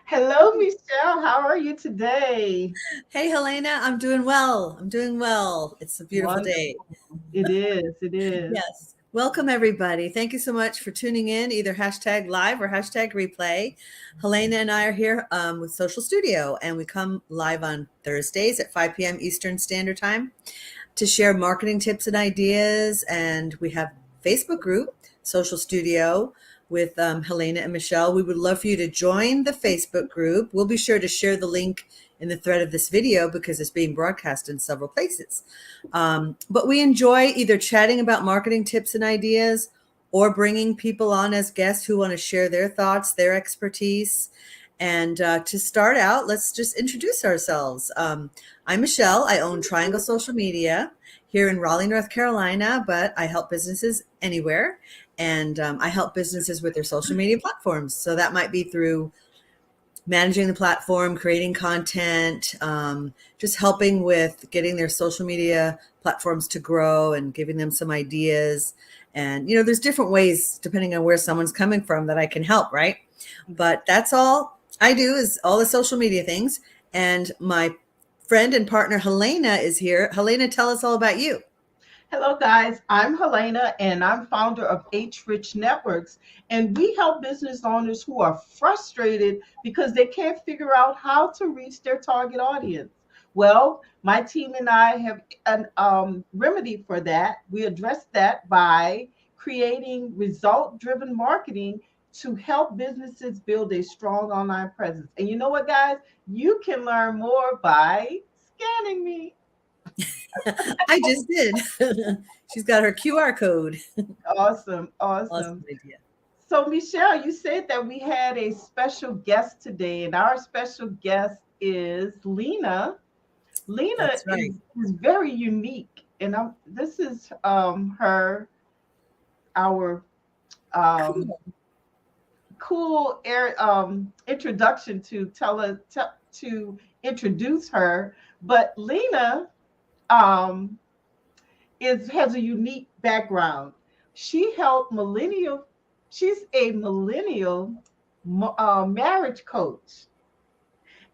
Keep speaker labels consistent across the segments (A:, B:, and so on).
A: Hello, Michelle. How are you today?
B: Hey, Helena, I'm doing well. I'm doing well. It's a beautiful day.
A: Wonderful. It is. It is.
B: Yes. Welcome, everybody. Thank you so much for tuning in, either hashtag live or hashtag replay. Helena and I are here with Social Studio, and we come live on Thursdays at 5 p.m. Eastern Standard Time to share marketing tips and ideas. And we have Facebook group, Social Studio, with Helena and Michelle. We would love for you to join the Facebook group. We'll be sure to share the link in the thread of this video because it's being broadcast in several places. But we enjoy either chatting about marketing tips and ideas or bringing people on as guests who want to share their thoughts, their expertise. And to start out, let's just introduce ourselves. I'm Michelle. I own Triangle Social Media here in Raleigh, North Carolina, but I help businesses anywhere. And I help businesses with their social media platforms. So that might be through managing the platform, creating content, just helping with getting their social media platforms to grow and giving them some ideas. And, there's different ways depending on where someone's coming from that I can help, right? But that's all I do is all the social media things. And my friend and partner, Helena, is here. Helena, tell us all about you.
A: Hello, guys. I'm Helena, and I'm founder of H Rich Networks. And we help business owners who are frustrated because they can't figure out how to reach their target audience. Well, my team and I have an remedy for that. We address that by creating result driven marketing to help businesses build a strong online presence. And you know what, guys? You can learn more by scanning me.
B: I just did. She's got her QR code.
A: Awesome.
B: Awesome
A: Awesome.
B: idea.
A: So, Michelle, you said that we had a special guest today, and our special guest is Leenna. Leenna
B: That's right.
A: is very unique, and this is her our um,
B: Cool.
A: cool introduction to to introduce her. But Leenna um, is has a unique background. She helped millennial. She's a millennial marriage coach,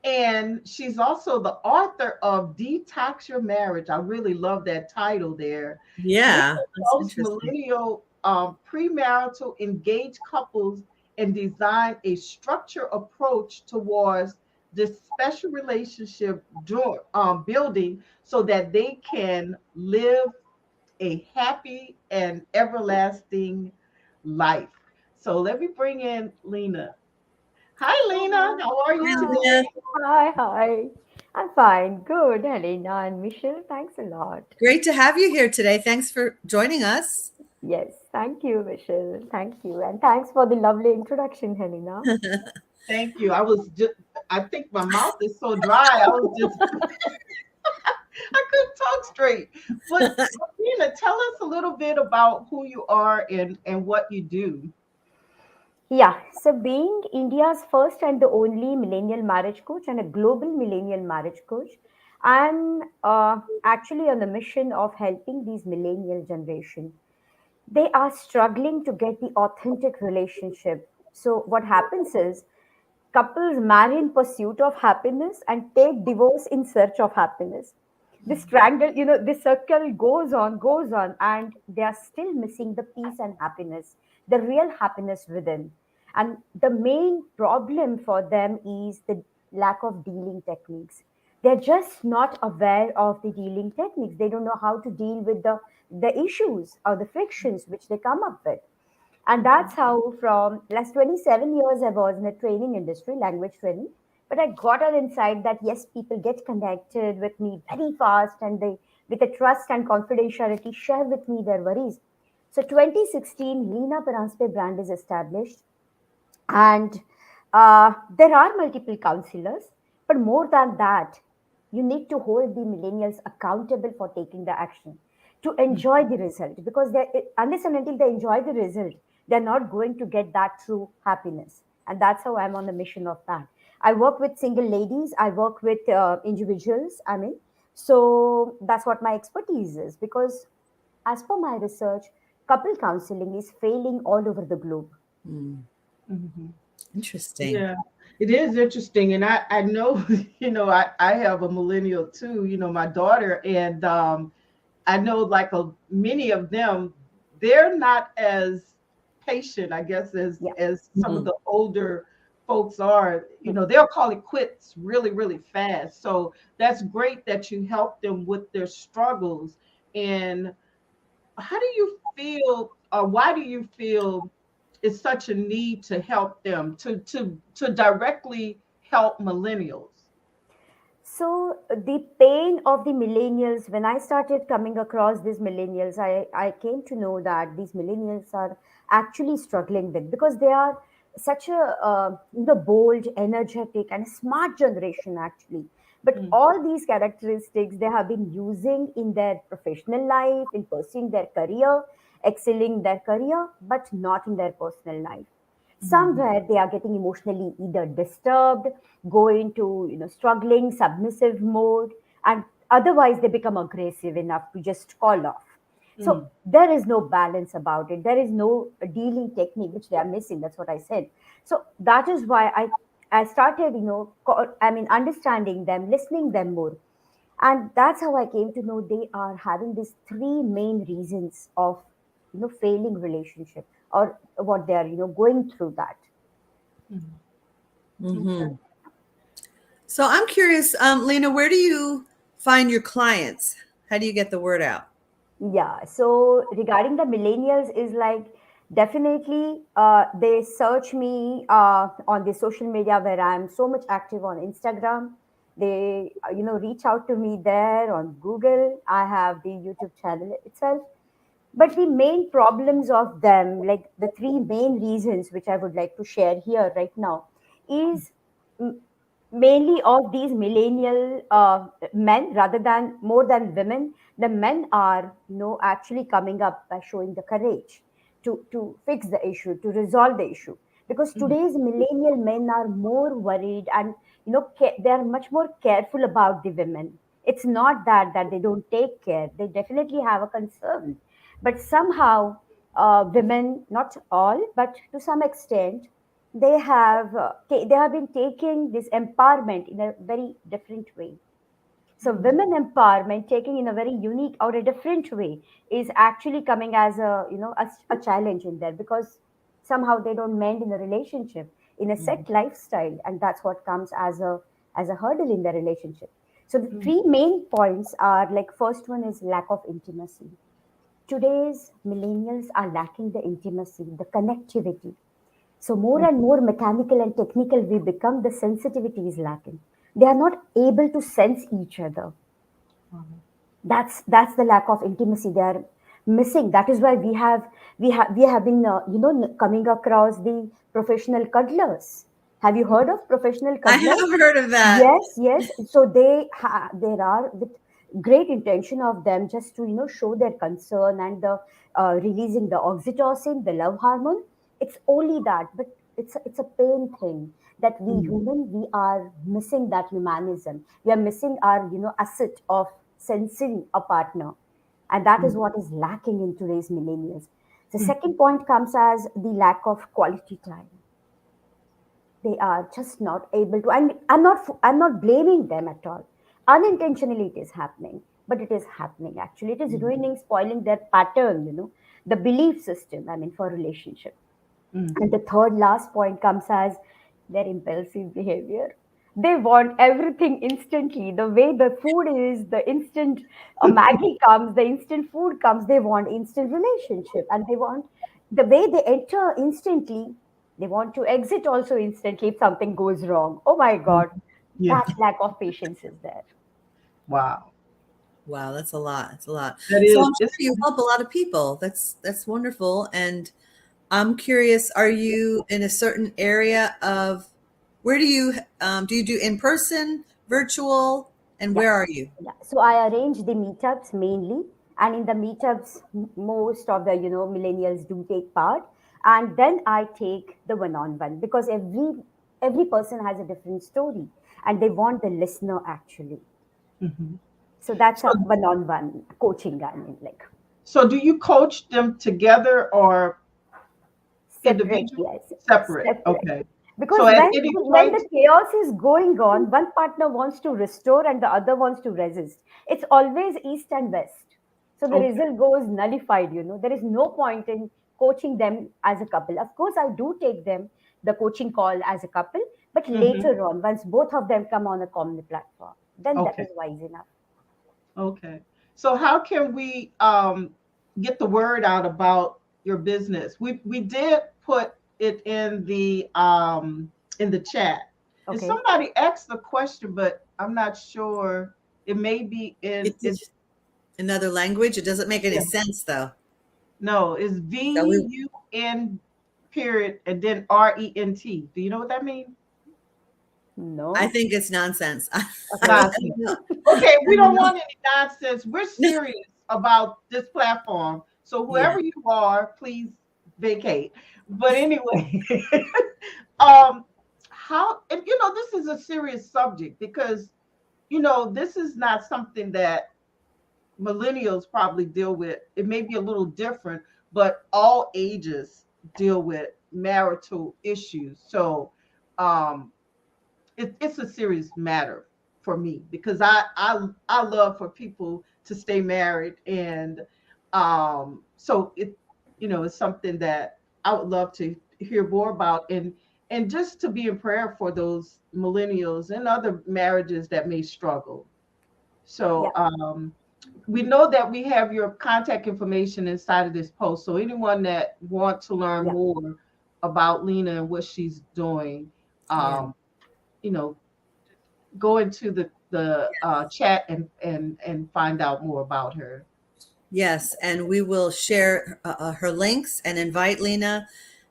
A: and she's also the author of Detox Your Marriage. I really love that title there. Lisa
B: Yeah, that's
A: helps
B: interesting.
A: millennial premarital engaged couples and design a structured approach towards this special relationship building so that they can live a happy and everlasting life. So let me bring in Leenna. Hi, Leenna.
C: Hi,
A: How are you
B: Hi,
A: today?
B: Lena.
C: hi, hi. I'm fine. Good, Helena and Michelle. Thanks a lot.
B: Great to have you here today. Thanks for joining us.
C: Yes, thank you, Michelle. Thank you. And thanks for the lovely introduction, Helena.
A: Thank you. I think my mouth is so dry. I couldn't talk straight. But Leenna, tell us a little bit about who you are and what you do.
C: Yeah, so being India's first and the only millennial marriage coach and a global millennial marriage coach, I'm actually on a mission of helping these millennial generation. They are struggling to get the authentic relationship. So what happens is couples marry in pursuit of happiness and take divorce in search of happiness. This triangle, this circle goes on, and they are still missing the peace and happiness, the real happiness within. And the main problem for them is the lack of dealing techniques. They're just not aware of the dealing techniques. They don't know how to deal with the issues or the frictions which they come up with. And that's how from last 27 years I was in the training industry, language training. But I got an insight that yes, people get connected with me very fast and they, with a trust and confidentiality, share with me their worries. So 2016, Leenna Parannjpe brand is established, and there are multiple counselors, but more than that, you need to hold the millennials accountable for taking the action to enjoy the result, because they, unless and until they enjoy the result, they're not going to get that true happiness. And that's how I'm on the mission of that. I work with single ladies, I work with individuals, I mean, so that's what my expertise is, because as per my research, couple counseling is failing all over the globe.
B: Hmm,
A: Mhm.
B: interesting.
A: Yeah. It is interesting, and I know, I have a millennial too, my daughter, and I know like many of them, they're not as patient, I guess, as
C: Yeah.
A: some of
B: Mhm.
A: the older folks are. They'll call it quits really, really fast. So that's great that you help them with their struggles. And how do you feel, or why do you feel it's such a need to help them, to directly help millennials?
C: So the pain of the millennials, when I started coming across these millennials, I came to know that these millennials are actually struggling with, because they are such a bold, energetic, and smart generation actually. But
A: Mm,
C: all these characteristics they have been using in their professional life, in pursuing their career, excelling their career, but not in their personal life.
A: mhm,
C: Somewhere they are getting emotionally either disturbed, go into struggling submissive mode, and otherwise they become aggressive enough to just call off. So
A: mm,
C: there is no balance about it, there is no dealing technique which they are missing. That's what I said. So that is why I started understanding them, listening them more. And that's how I came to know they are having these three main reasons of failing relationship, or what they are going through that.
A: mm. Okay.
B: Mhm. So I'm curious, Lena, where do you find your clients? How do you get the word out?
C: Yeah, so regarding the millennials is like, definitely they search me on the social media where I'm so much active on Instagram. They reach out to me there on Google. I have the YouTube channel itself. But the main problems of them, like the three main reasons which I would like to share here right now, is m- mainly of these millennial men rather than more than women. The men are actually coming up by showing the courage to fix the issue, to resolve the issue, because
A: Mhm,
C: today's millennial men are more worried, and they are much more careful about the women. It's not that they don't take care, they definitely have a concern. But somehow women, not all but to some extent, they have been taking this empowerment in a very different way. So
A: mhm,
C: women empowerment taking in a very unique or a different way is actually coming as a challenge in there, because somehow they don't mend in a relationship, in a
B: Mhm.
C: set lifestyle, and that's what comes as a hurdle in the relationship. So the
A: mhm,
C: three main points are like, first one is lack of intimacy. Today's millennials are lacking the intimacy, the connectivity. So more
A: mhm,
C: and more mechanical and technical we become, the sensitivity is lacking. They are not able to sense each other.
A: mhm,
C: That's the lack of intimacy they are missing. That is why we have been coming across the professional cuddlers. Have you heard of professional
B: I
C: cuddlers?
B: have heard of that.
C: Yes, yes. So there are with great intention of them just to show their concern, and the releasing the oxytocin, the love hormone. It's only that, but it's a pain thing that we
B: Mm,
C: human, we are missing that humanism. We are missing our asset of sensing a partner, and that is
B: mm,
C: what is lacking in today's millennials. The
A: mhm,
C: second point comes as the lack of quality time. They are just not able to, and I'm not blaming them at all. Unintentionally it is happening, but it is happening actually. It is
B: mm,
C: ruining, spoiling their pattern, the belief system, I mean, for relationship.
A: mhm,
C: And the third last point comes as their impulsive behavior. They want everything instantly. The way the food is, the instant Maggie comes, the instant food comes. They want instant relationship, and they want the way they enter instantly. They want to exit also instantly if something goes wrong. Oh my
B: mm.
C: God,
A: yeah.
C: that lack of patience is there.
A: Wow.
B: Wow, that's a lot. That's a lot.
A: That
B: So
A: is.
B: I'm sure you help a lot of people. That's wonderful. And I'm curious, are you in a certain area of where do you do in person, virtual, and
C: Yeah.
B: where are you?
C: Yeah. So I arrange the meetups mainly, and in the meetups, most of the millennials do take part, and then I take the one-on-one, because every person has a different story, and they want the listener actually.
A: Mhm.
C: So that's
A: So,
C: a one-on-one coaching. I mean, like
A: so do you coach them together or
C: separate,
A: individual?
C: yes,
A: Separate.
C: separate.
A: Okay.
C: Because
A: So at any
C: when
A: point,
C: the chaos is going on, one partner wants to restore and the other wants to resist. It's always east and west. So the
A: okay.
C: result goes nullified, There is no point in coaching them as a couple. Of course, I do take them the coaching call as a couple, but
A: Hmm.
C: later on, once both of them come on a common platform, then that
A: Okay.
C: is wise enough.
A: Okay. So how can we get the word out about your business? We did put it in the chat. And
C: Okay.
A: somebody asked the question, but I'm not sure. It may be in it's
B: It's another language. It doesn't make any
A: yeah,
B: sense though.
A: no, it's
B: So we,
A: VUN period and then RENT. Do you know what that means?
B: I
C: No.
B: think it's nonsense. I
C: Okay.
B: don't
A: Nonsense.
B: know.
A: Okay, we
B: I'm
A: don't
B: not-
A: want any nonsense. We're serious about this platform. So
B: yeah.
A: whoever you are, please vacate. But anyway, um, how and this is a serious subject because this is not something that millennials probably deal with. It may be a little different, but all ages deal with marital issues. So um it's a serious matter for me because I love for people to stay married and so it's something that I would love to hear more about and just to be in prayer for those millennials and other marriages that may struggle.
C: Yeah.
A: So we know that we have your contact information inside of this post. So anyone that wants to learn
C: Yeah.
A: more about Leenna and what she's doing,
B: Yeah.
A: um, you know, go into the chat and find out more about her.
B: Yes, and we will share her links and invite Leenna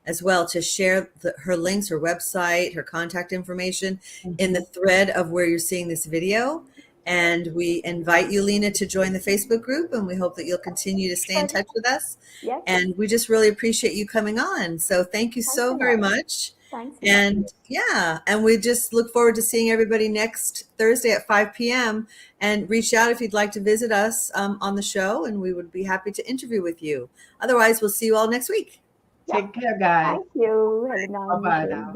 B: as well to share her links, her website, her contact information in the
A: Mhm.
B: thread of where you're seeing this video. And we invite you, Leenna, to join the Facebook group, and we hope that you'll continue to stay in
C: Sorry.
B: touch with us.
C: Yes.
B: And we just really appreciate you coming on. So thank you
C: Thanks a
B: so very
C: lot.
B: much.
C: Thanks a lot.
B: And yeah, and we just look forward to seeing everybody next Thursday at 5 p.m. And reach out if you'd like to visit us on the show, and we would be happy to interview with you. Otherwise, we'll see you all next week.
C: Yeah.
A: Take care, guys.
C: Thank you, Helena
A: Bye
C: and
A: bye
C: Michelle.
A: now.